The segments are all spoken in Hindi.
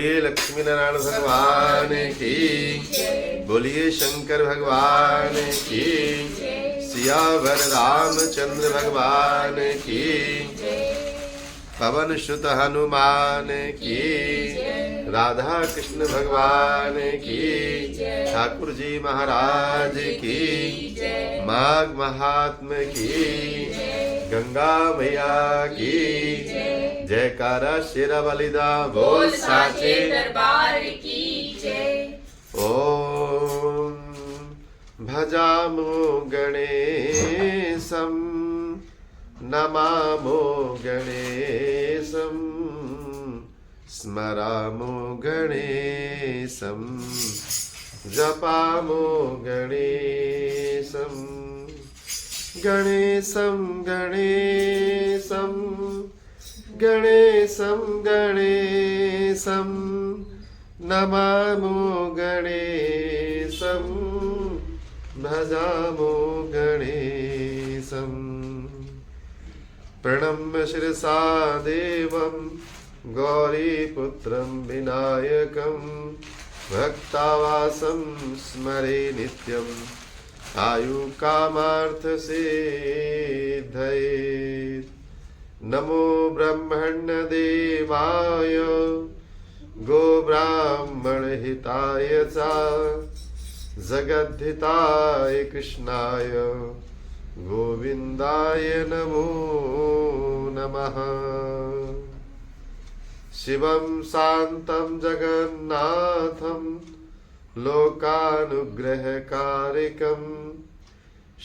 बोलिए लक्ष्मी नारायण भगवान की, बोलिए शंकर भगवान की, सियावर रामचंद्र भगवान की, पवन सुत हनुमान की, राधा कृष्ण भगवान की, ठाकुर जी महाराज की, माघ महात्म की, गंगा मैया की, जयकारा शेरा वालिदा बोल साचे दरबार की जय। ओम भजामो गणेशम नमामो गणेशम स्मरामो गणेशम जपामो गणेशम गणेशम गणेशम गणेशम गणेशम नमामो गणेशम भजामो गणेशम प्रणम्य शिरसा देवं गौरीपुत्रं विनायकं भक्तावासं स्मरे नित्यं आयुकामार्थसिद्धये। नमो ब्रह्मण्यदेवाय गोब्राह्मणहिताय च जगद्धिताय कृष्णाय गोविन्दाय नमो नमः। शिवं शान्तं जगन्नाथं लोकानुग्रहकारकं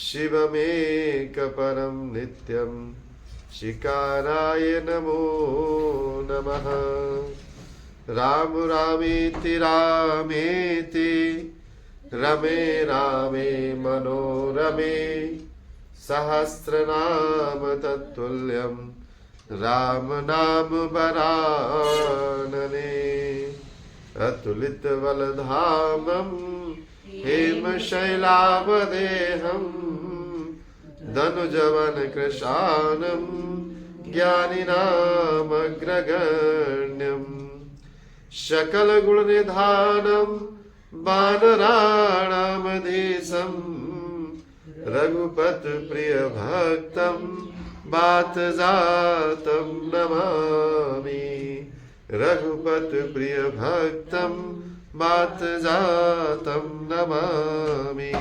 शिवमेकपरं नित्यं शिकाराय नमो नमः। राम रामेति रामेति रमे रामे मनोरमे सहस्रनाम तत्तुल्यं राम नाम वरानने। अतुलित बलधामं हेमशैलावदेहं धनुजवन कृशानं ज्ञानिनामग्रगण्यं सकल गुण निधानं वानराणामधीशं रघुपत प्रिय भक्तं बात जातं नमामि। रघुपत प्रिय भक्तं बात जातं नमामि।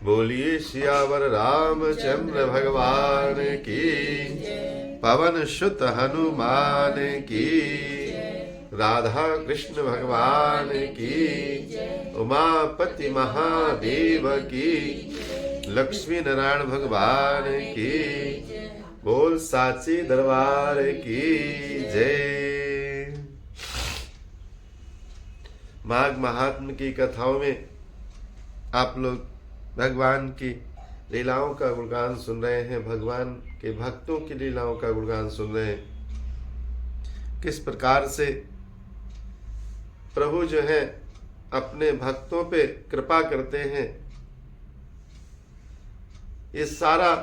बोलिए सियावर रामचंद्र भगवान की, पवन सुत हनुमान की, राधा कृष्ण भगवान की, उमापति महादेव की, लक्ष्मी नारायण भगवान की, बोल साची दरबार की जय। माघ महात्म की कथाओं में आप लोग भगवान की लीलाओं का गुणगान सुन रहे हैं, भगवान के भक्तों की लीलाओं का गुणगान सुन रहे हैं। किस प्रकार से प्रभु जो है अपने भक्तों पे कृपा करते हैं, ये सारा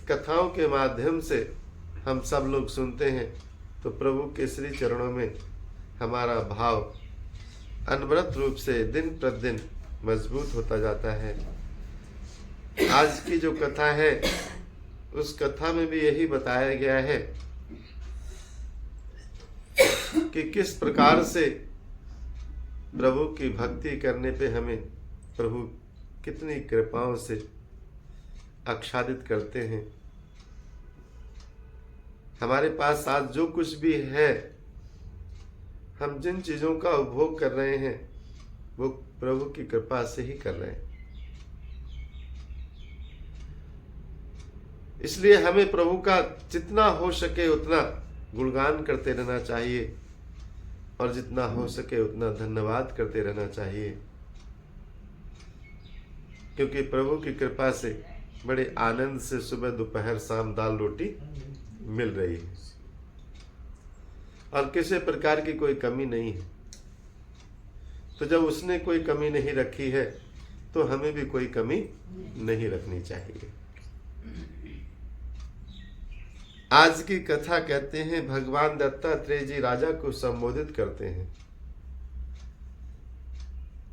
कथाओं के माध्यम से हम सब लोग सुनते हैं। तो प्रभु के श्री चरणों में हमारा भाव अनवरत रूप से दिन प्रतिदिन मजबूत होता जाता है। आज की जो कथा है उस कथा में भी यही बताया गया है कि किस प्रकार से प्रभु की भक्ति करने पे हमें प्रभु कितनी कृपाओं से आच्छादित करते हैं। हमारे पास आज जो कुछ भी है, हम जिन चीजों का उपभोग कर रहे हैं वो प्रभु की कृपा से ही कर रहे हैं। इसलिए हमें प्रभु का जितना हो सके उतना गुणगान करते रहना चाहिए और जितना हो सके उतना धन्यवाद करते रहना चाहिए, क्योंकि प्रभु की कृपा से बड़े आनंद से सुबह दोपहर शाम दाल रोटी मिल रही है और किसी प्रकार की कोई कमी नहीं है। तो जब उसने कोई कमी नहीं रखी है तो हमें भी कोई कमी नहीं रखनी चाहिए। आज की कथा कहते हैं भगवान दत्तात्रेय जी राजा को संबोधित करते हैं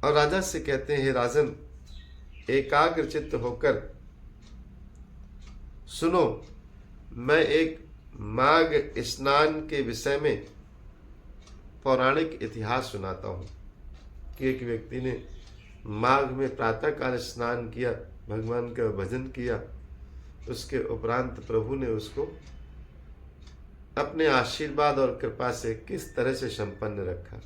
और राजा से कहते हैं, राजन एकाग्र चित्त होकर सुनो, मैं एक माघ स्नान के विषय में पौराणिक इतिहास सुनाता हूं कि एक व्यक्ति ने माघ में प्रातः काल स्नान किया, भगवान का भजन किया, उसके उपरांत प्रभु ने उसको अपने आशीर्वाद और कृपा से किस तरह से संपन्न रखा।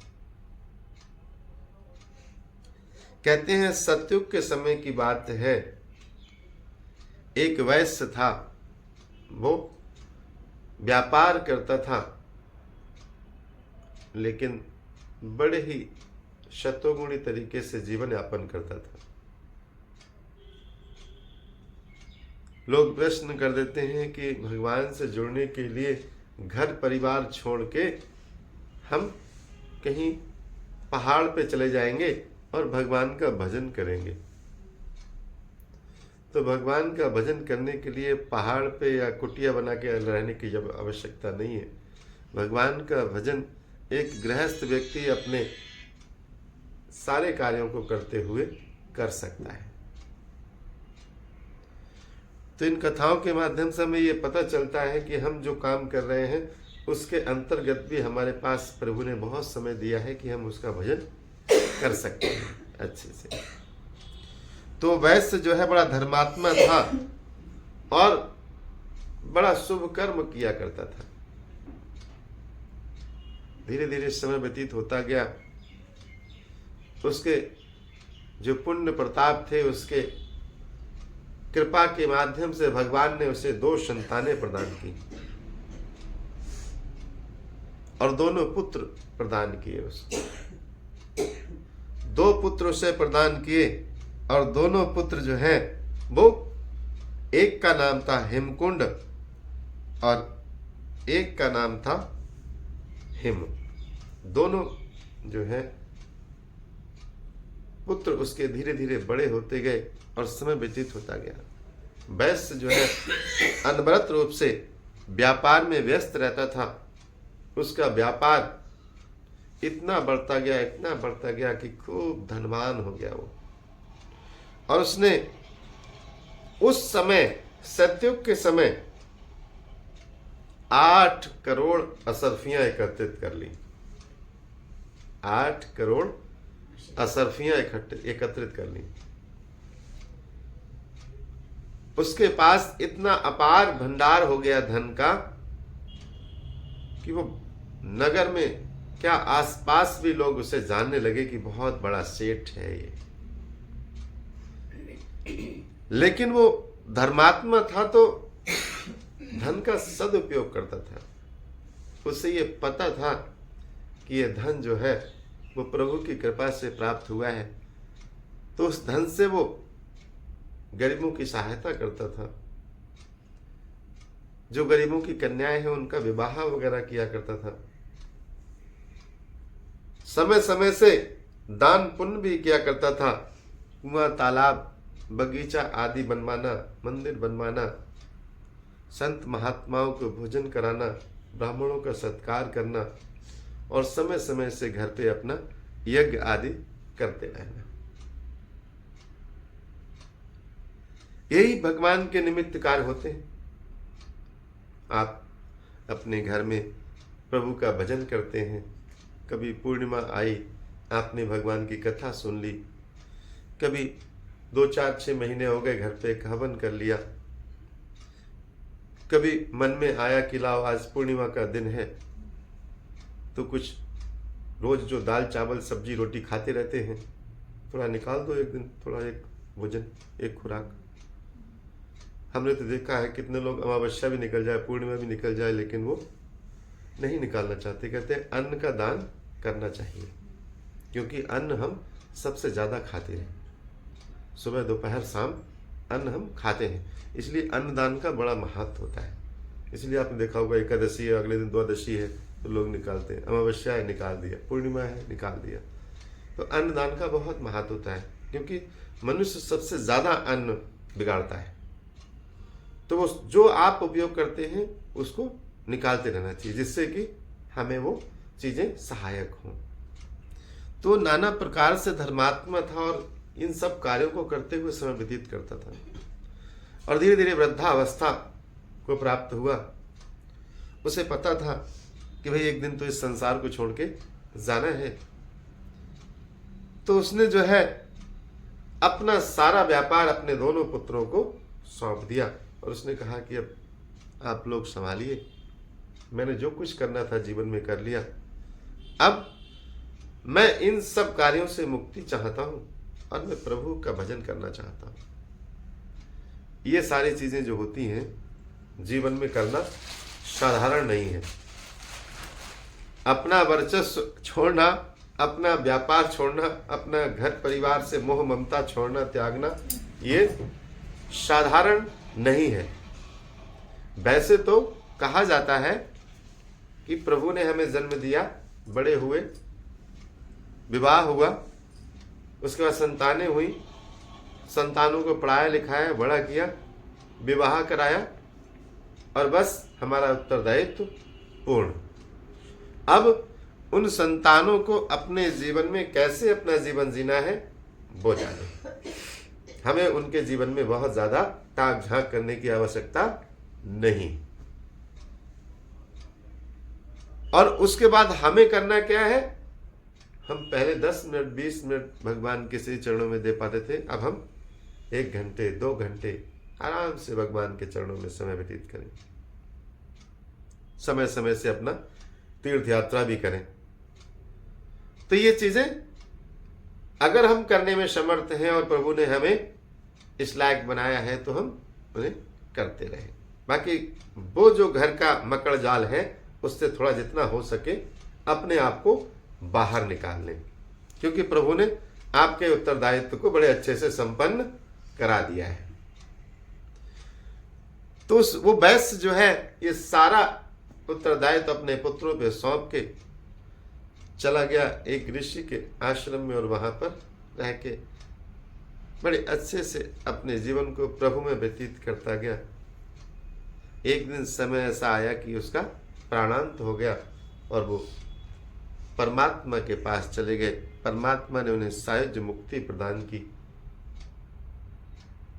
कहते हैं सतयुग के समय की बात है, एक वैश्य था, वो व्यापार करता था, लेकिन बड़े ही शतोगुणी तरीके से जीवन यापन करता था। लोग प्रश्न कर देते हैं कि भगवान से जुड़ने के लिए घर परिवार छोड़ के हम कहीं पहाड़ पे चले जाएंगे और भगवान का भजन करेंगे। तो भगवान का भजन करने के लिए पहाड़ पे या कुटिया बना के रहने की जब आवश्यकता नहीं है। भगवान का भजन एक गृहस्थ व्यक्ति अपने सारे कार्यों को करते हुए कर सकता है। तो इन कथाओं के माध्यम से हमें ये पता चलता है कि हम जो काम कर रहे हैं उसके अंतर्गत भी हमारे पास प्रभु ने बहुत समय दिया है कि हम उसका भजन कर सकते हैं अच्छे से। तो वैश्य जो है बड़ा धर्मात्मा था और बड़ा शुभ कर्म किया करता था। धीरे धीरे समय व्यतीत होता गया, उसके जो पुण्य प्रताप थे उसके कृपा के माध्यम से भगवान ने उसे 2 संतानें प्रदान की और दोनों पुत्र प्रदान किए उसको। 2 पुत्र उसे प्रदान किए और दोनों पुत्र जो हैं वो एक का नाम था हेमकुंड और एक का नाम था हिम। दोनों जो है पुत्र उसके धीरे धीरे बड़े होते गए और समय व्यतीत होता गया। वैश्य जो है अनवरत रूप से व्यापार में व्यस्त रहता था। उसका व्यापार इतना बढ़ता गया कि खूब धनवान हो गया वो। और उसने उस समय सतयुग के समय 8 करोड़ असरफियां एकत्रित कर ली। 8 करोड़ असरफियां एकत्रित कर ली। उसके पास इतना अपार भंडार हो गया धन का कि वो नगर में क्या आसपास भी लोग उसे जानने लगे कि बहुत बड़ा सेठ है ये। लेकिन वो धर्मात्मा था तो धन का सदुपयोग करता था। उसे ये पता था कि ये धन जो है वो प्रभु की कृपा से प्राप्त हुआ है, तो उस धन से वो गरीबों की सहायता करता था। जो गरीबों की कन्याएं हैं उनका विवाह वगैरह किया करता था। समय समय से दान पुण्य भी किया करता था। कुआं, तालाब, बगीचा आदि बनवाना, मंदिर बनवाना, संत महात्माओं को भोजन कराना, ब्राह्मणों का सत्कार करना और समय समय से घर पे अपना यज्ञ आदि करते रहना। यही भगवान के निमित्त कार्य होते हैं। आप अपने घर में प्रभु का भजन करते हैं। कभी पूर्णिमा आई, आपने भगवान की कथा सुन ली। कभी 2, 4, 6 महीने हो गए, घर पे एक हवन कर लिया। कभी मन में आया कि लाओ आज पूर्णिमा का दिन है, तो कुछ रोज जो दाल चावल सब्जी रोटी खाते रहते हैं, थोड़ा निकाल दो एक दिन, थोड़ा एक भोजन, एक खुराक। हमने तो देखा है कितने लोग अमावस्या भी निकल जाए, पूर्णिमा भी निकल जाए, लेकिन वो नहीं निकालना चाहते। कहते हैं अन्न का दान करना चाहिए, क्योंकि अन्न हम सबसे ज़्यादा खाते हैं। सुबह दोपहर शाम अन्न हम खाते हैं, इसलिए अन्नदान का बड़ा महत्व होता है। इसलिए आपने देखा होगा एकादशी है, अगले दिन द्वादशी है तो लोग निकालते हैं, अमावस्या है निकाल दिया, पूर्णिमा है निकाल दिया। तो अन्नदान का बहुत महत्व होता है, क्योंकि मनुष्य सबसे ज़्यादा अन्न बिगाड़ता है। तो वो जो आप उपयोग करते हैं उसको निकालते रहना चाहिए, जिससे कि हमें वो चीजें सहायक हों। तो नाना प्रकार से धर्मात्मा था और इन सब कार्यों को करते हुए समय व्यतीत करता था, और धीरे धीरे वृद्धावस्था को प्राप्त हुआ। उसे पता था कि भाई एक दिन तो इस संसार को छोड़ के जाना है। तो उसने जो है अपना सारा व्यापार अपने दोनों पुत्रों को सौंप दिया, और उसने कहा कि अब आप लोग संभालिए, मैंने जो कुछ करना था जीवन में कर लिया, अब मैं इन सब कार्यों से मुक्ति चाहता हूं और मैं प्रभु का भजन करना चाहता हूं। ये सारी चीजें जो होती हैं जीवन में करना साधारण नहीं है। अपना वर्चस्व छोड़ना, अपना व्यापार छोड़ना, अपना घर परिवार से मोह ममता छोड़ना, त्यागना, ये साधारण नहीं है। वैसे तो कहा जाता है कि प्रभु ने हमें जन्म दिया, बड़े हुए, विवाह हुआ, उसके बाद संतानें हुई, संतानों को पढ़ाया लिखाया, बड़ा किया, विवाह कराया, और बस हमारा उत्तरदायित्व पूर्ण। अब उन संतानों को अपने जीवन में कैसे अपना जीवन जीना है वो जाने। हमें उनके जीवन में बहुत ज्यादा ताक झांक करने की आवश्यकता नहीं। और उसके बाद हमें करना क्या है? हम पहले 10 मिनट 20 मिनट भगवान के श्री चरणों में दे पाते थे, अब हम 1 घंटे 2 घंटे आराम से भगवान के चरणों में समय व्यतीत करें। समय समय से अपना तीर्थ यात्रा भी करें। तो ये चीजें अगर हम करने में समर्थ हैं और प्रभु ने हमें इस लायक बनाया है तो हम उन्हें करते रहें। बाकी वो जो घर का मकड़ जाल है उससे थोड़ा जितना हो सके अपने आप को बाहर निकाल लें, क्योंकि प्रभु ने आपके उत्तरदायित्व को बड़े अच्छे से संपन्न करा दिया है। तो वो वैश्य जो है ये सारा उत्तरदायित्व अपने पुत्रों पे सौंप के चला गया एक ऋषि के आश्रम में, और वहां पर रह के बड़े अच्छे से अपने जीवन को प्रभु में व्यतीत करता गया। एक दिन समय ऐसा आया कि उसका प्राणांत हो गया और वो परमात्मा के पास चले गए। परमात्मा ने उन्हें सायुज्य मुक्ति प्रदान की।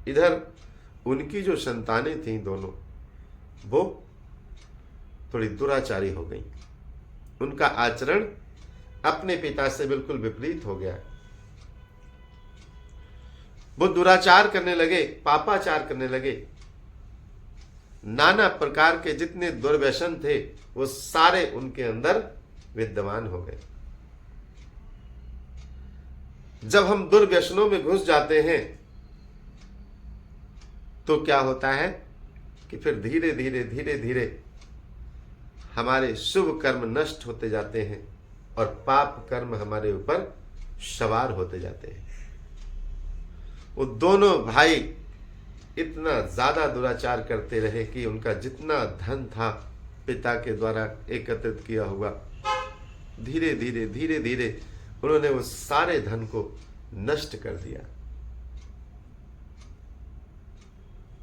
इधर उनकी जो संतानें थीं दोनों, वो थोड़ी दुराचारी हो गई। उनका आचरण अपने पिता से बिल्कुल विपरीत हो गया। वो दुराचार करने लगे, पापाचार करने लगे। नाना प्रकार के जितने दुर्व्यसन थे वो सारे उनके अंदर विद्यमान हो गए। जब हम दुर्व्यसनों में घुस जाते हैं तो क्या होता है कि फिर धीरे धीरे धीरे धीरे हमारे शुभ कर्म नष्ट होते जाते हैं और पाप कर्म हमारे ऊपर सवार होते जाते हैं। वो दोनों भाई इतना ज्यादा दुराचार करते रहे कि उनका जितना धन था पिता के द्वारा एकत्रित किया हुआ, धीरे धीरे धीरे धीरे उन्होंने उस सारे धन को नष्ट कर दिया।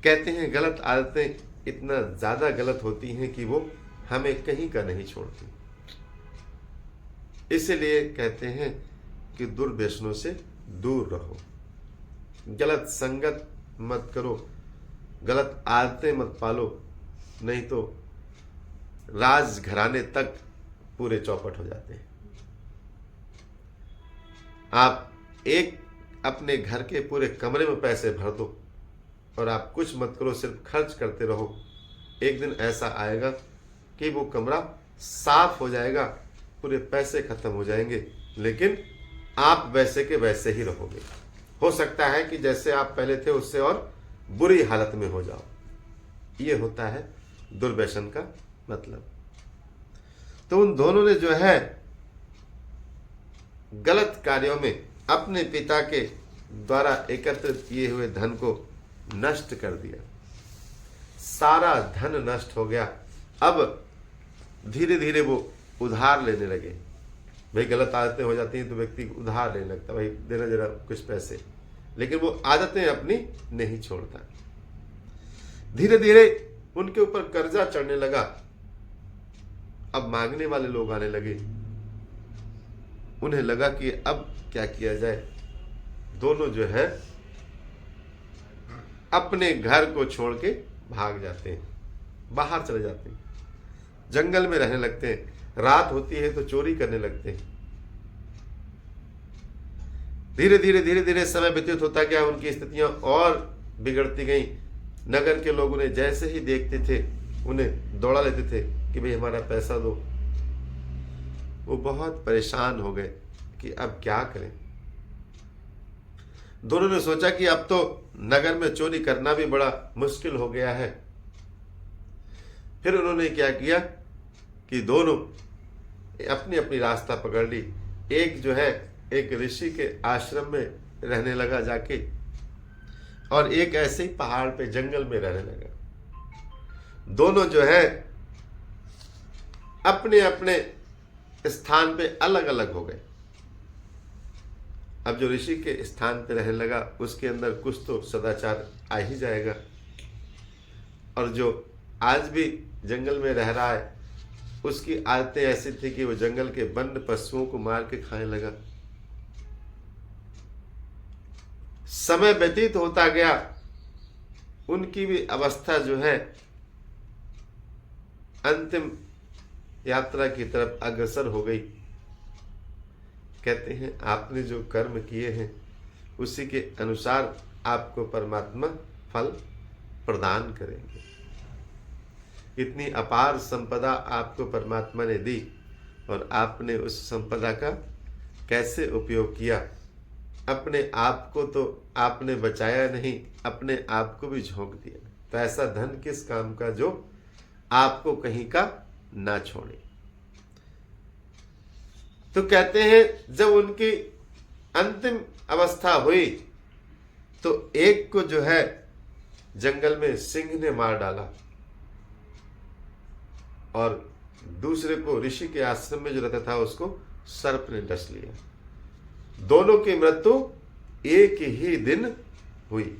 कहते हैं गलत आदतें इतना ज्यादा गलत होती हैं कि वो हमें कहीं का नहीं छोड़ती। इसलिए कहते हैं कि दुर्व्यसनों से दूर रहो, गलत संगत मत करो, गलत आदतें मत पालो, नहीं तो राज घराने तक पूरे चौपट हो जाते हैं। आप एक अपने घर के पूरे कमरे में पैसे भर दो और आप कुछ मत करो, सिर्फ खर्च करते रहो। एक दिन ऐसा आएगा कि वो कमरा साफ हो जाएगा, पूरे पैसे खत्म हो जाएंगे, लेकिन आप वैसे के वैसे ही रहोगे। हो सकता है कि जैसे आप पहले थे उससे और बुरी हालत में हो जाओ। ये होता है दुर्व्यसन का मतलब। तो उन दोनों ने जो है गलत कार्यों में अपने पिता के द्वारा एकत्रित किए हुए धन को नष्ट कर दिया। सारा धन नष्ट हो गया। अब धीरे धीरे वो उधार लेने लगे। भाई गलत आदतें हो जाती हैं तो व्यक्ति उधार लेने लगता, भाई देना जरा कुछ पैसे, लेकिन वो आदतें अपनी नहीं छोड़ता। धीरे धीरे उनके ऊपर कर्जा चढ़ने लगा। अब मांगने वाले लोग आने लगे। उन्हें लगा कि अब क्या किया जाए। दोनों जो है अपने घर को छोड़ के भाग जाते हैं, बाहर चले जाते हैं, जंगल में रहने लगते हैं। रात होती है तो चोरी करने लगते हैं। धीरे धीरे समय व्यतीत होता गया। उनकी स्थितियां और बिगड़ती गई। नगर के लोग उन्हें जैसे ही देखते थे उन्हें दौड़ा लेते थे कि भाई हमारा पैसा दो। वो बहुत परेशान हो गए कि अब क्या करें। दोनों ने सोचा कि अब तो नगर में चोरी करना भी बड़ा मुश्किल हो गया है। फिर उन्होंने क्या किया कि दोनों अपनी अपनी रास्ता पकड़ ली। एक जो है एक ऋषि के आश्रम में रहने लगा जाके, और एक ऐसे ही पहाड़ पे जंगल में रहने लगा। दोनों जो है अपने अपने स्थान पे अलग अलग हो गए। अब जो ऋषि के स्थान पे रहने लगा उसके अंदर कुछ तो सदाचार आ ही जाएगा, और जो आज भी जंगल में रह रहा है उसकी आदतें ऐसी थी कि वो जंगल के वन्य पशुओं को मार के खाने लगा। समय व्यतीत होता गया। उनकी भी अवस्था जो है अंतिम यात्रा की तरफ अग्रसर हो गई। कहते हैं आपने जो कर्म किए हैं उसी के अनुसार आपको परमात्मा फल प्रदान करेंगे। इतनी अपार संपदा आपको परमात्मा ने दी और आपने उस संपदा का कैसे उपयोग किया। अपने आप को तो आपने बचाया नहीं, अपने आप को भी झोंक दिया। तो ऐसा धन किस काम का जो आपको कहीं का ना छोड़े। तो कहते हैं जब उनकी अंतिम अवस्था हुई तो एक को जो है जंगल में सिंह ने मार डाला और दूसरे को ऋषि के आश्रम में जो रहता था उसको सर्प ने डस लिया। दोनों की मृत्यु एक ही दिन हुई।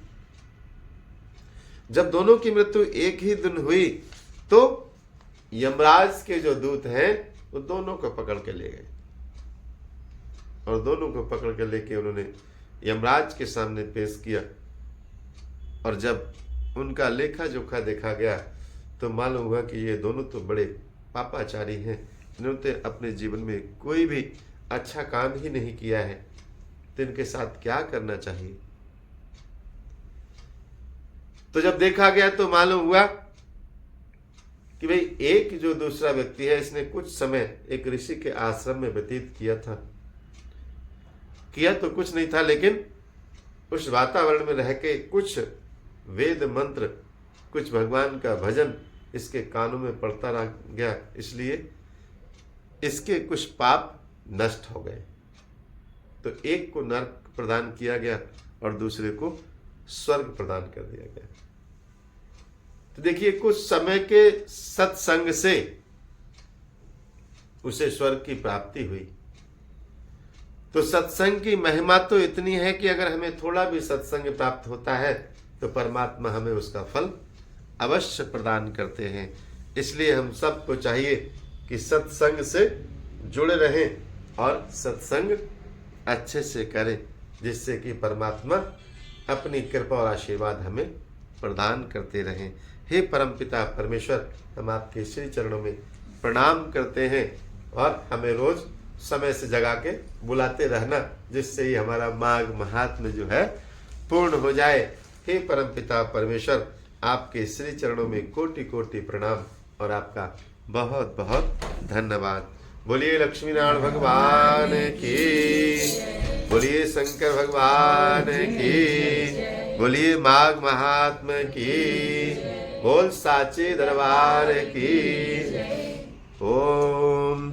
जब दोनों की मृत्यु एक ही दिन हुई तो यमराज के जो दूत हैं वो दोनों को पकड़ के ले गए, और दोनों को पकड़ के लेके उन्होंने यमराज के सामने पेश किया। और जब उनका लेखा जोखा देखा गया तो मालूम हुआ कि ये दोनों तो बड़े पापाचारी हैं। इन्होंने अपने जीवन में कोई भी अच्छा काम ही नहीं किया है, तो इनके साथ क्या करना चाहिए। तो जब देखा गया तो मालूम हुआ कि भाई एक जो दूसरा व्यक्ति है इसने कुछ समय एक ऋषि के आश्रम में व्यतीत किया था। किया तो कुछ नहीं था, लेकिन उस वातावरण में रह के कुछ वेद मंत्र, कुछ भगवान का भजन इसके कानों में पड़ता रह गया, इसलिए इसके कुछ पाप नष्ट हो गए। तो एक को नरक प्रदान किया गया और दूसरे को स्वर्ग प्रदान कर दिया गया। तो देखिए कुछ समय के सत्संग से उसे स्वर्ग की प्राप्ति हुई। तो सत्संग की महिमा तो इतनी है कि अगर हमें थोड़ा भी सत्संग प्राप्त होता है तो परमात्मा हमें उसका फल अवश्य प्रदान करते हैं। इसलिए हम सबको चाहिए कि सत्संग से जुड़े रहें और सत्संग अच्छे से करें, जिससे कि परमात्मा अपनी कृपा और आशीर्वाद हमें प्रदान करते रहें। हे परमपिता परमेश्वर, हम आपके श्री चरणों में प्रणाम करते हैं और हमें रोज समय से जगा के बुलाते रहना, जिससे ही हमारा माघ महात्म्य जो है पूर्ण हो जाए। हे परमपिता परमेश्वर, आपके श्री चरणों में कोटि कोटि प्रणाम और आपका बहुत बहुत धन्यवाद। बोलिए लक्ष्मी नारायण भगवान की, बोलिए शंकर भगवान की, बोलिए माघ महात्म्य की, बोल साचे दरबार की। ओम